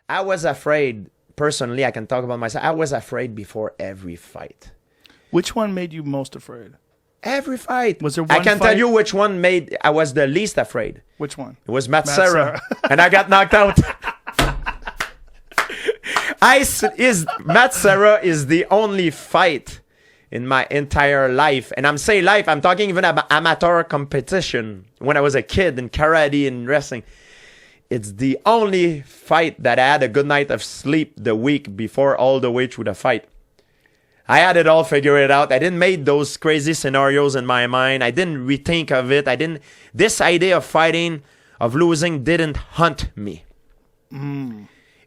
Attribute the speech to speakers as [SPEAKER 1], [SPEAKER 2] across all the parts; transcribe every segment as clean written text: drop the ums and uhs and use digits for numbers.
[SPEAKER 1] I was afraid, personally, I can talk about myself. I was afraid before every fight.
[SPEAKER 2] Which one made you most afraid?
[SPEAKER 1] Every fight.
[SPEAKER 2] Was there one
[SPEAKER 1] I can
[SPEAKER 2] fight?
[SPEAKER 1] tell you which one made I was the least afraid.
[SPEAKER 2] Which one?
[SPEAKER 1] It was Matt Serra. And I got knocked out. Matt Serra is the only fight in my entire life. And I'm saying life, I'm talking even about amateur competition. When I was a kid in karate and wrestling. It's the only fight that I had a good night of sleep the week before all the way through the fight. I had it all figured out. I didn't make those crazy scenarios in my mind. I didn't rethink of it. This idea of fighting, of losing didn't haunt me.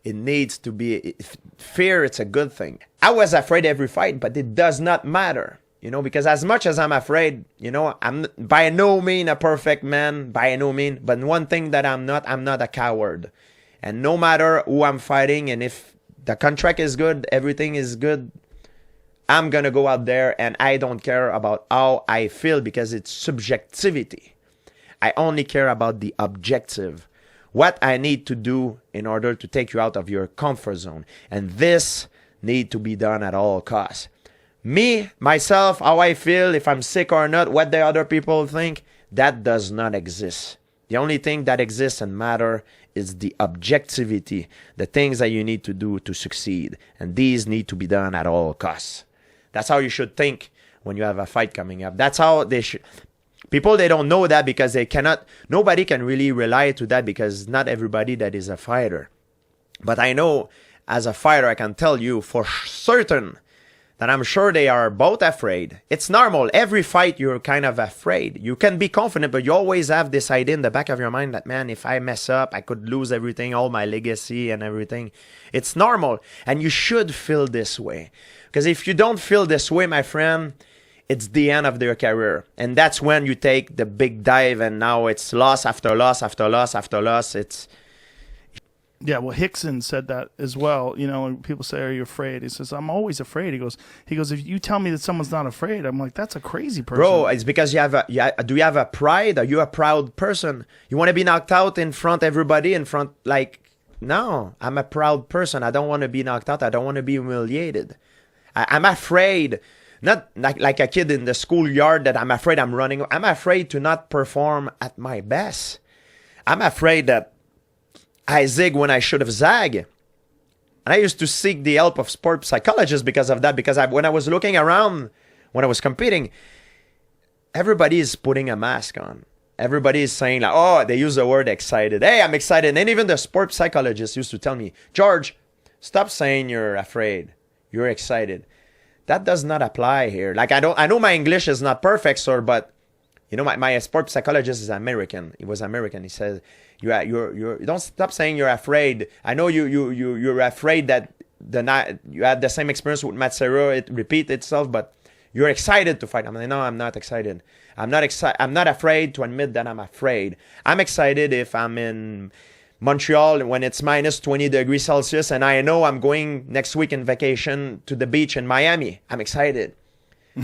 [SPEAKER 1] It needs to be, fear, it's a good thing. I was afraid every fight, but it does not matter. Because as much as I'm afraid, I'm by no means a perfect man, by no means. But one thing that I'm not a coward. And no matter who I'm fighting, and if the contract is good, everything is good, I'm going to go out there and I don't care about how I feel because it's subjectivity. I only care about the objective. What I need to do in order to take you out of your comfort zone. And this need to be done at all costs. Me, myself, how I feel, if I'm sick or not, what the other people think, that does not exist. The only thing that exists and matter is the objectivity, the things that you need to do to succeed. And these need to be done at all costs. That's how you should think when you have a fight coming up. That's how they should. People, they don't know that because they cannot, nobody can really rely to that because not everybody that is a fighter. But I know as a fighter, I can tell you for certain that I'm sure they are both afraid. It's normal. Every fight, you're kind of afraid. You can be confident, but you always have this idea in the back of your mind that, man, if I mess up, I could lose everything, all my legacy and everything. It's normal. And you should feel this way. Because if you don't feel this way, my friend, it's the end of their career. And that's when you take the big dive and now it's loss after loss after loss after loss.
[SPEAKER 2] Yeah, well, Hickson said that as well. When people say, "Are you afraid?" He says, "I'm always afraid." He goes, "If you tell me that someone's not afraid, I'm like, that's a crazy person."
[SPEAKER 1] Bro, it's because do you have a pride? Are you a proud person? You want to be knocked out in front of everybody, no, I'm a proud person. I don't want to be knocked out. I don't want to be humiliated. I'm afraid, not like a kid in the schoolyard that I'm afraid I'm running. I'm afraid to not perform at my best. I'm afraid that I zig when I should have zag. And I used to seek the help of sport psychologists because of that. Because when I was looking around, when I was competing, everybody is putting a mask on. Everybody is saying, they use the word excited. Hey, I'm excited. And even the sport psychologists used to tell me, George, stop saying you're afraid. You're excited. That does not apply here. I know my English is not perfect, sir, but my sport psychologist is American. He was American. He says, you don't stop saying you're afraid. I know you're afraid that you had the same experience with Matt Serra. It repeat itself, but you're excited to fight. I'm like, no, I'm not excited. I'm not afraid to admit that I'm afraid. I'm excited if I'm in Montreal when it's minus 20 degrees Celsius and I know I'm going next week in vacation to the beach in Miami. I'm excited.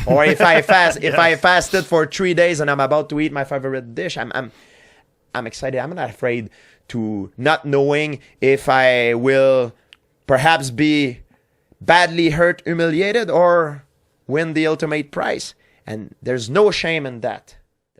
[SPEAKER 1] Or if I fasted for 3 days and I'm about to eat my favorite dish, I'm excited. I'm not afraid to not knowing if I will perhaps be badly hurt, humiliated, or win the ultimate prize. And there's no shame in that.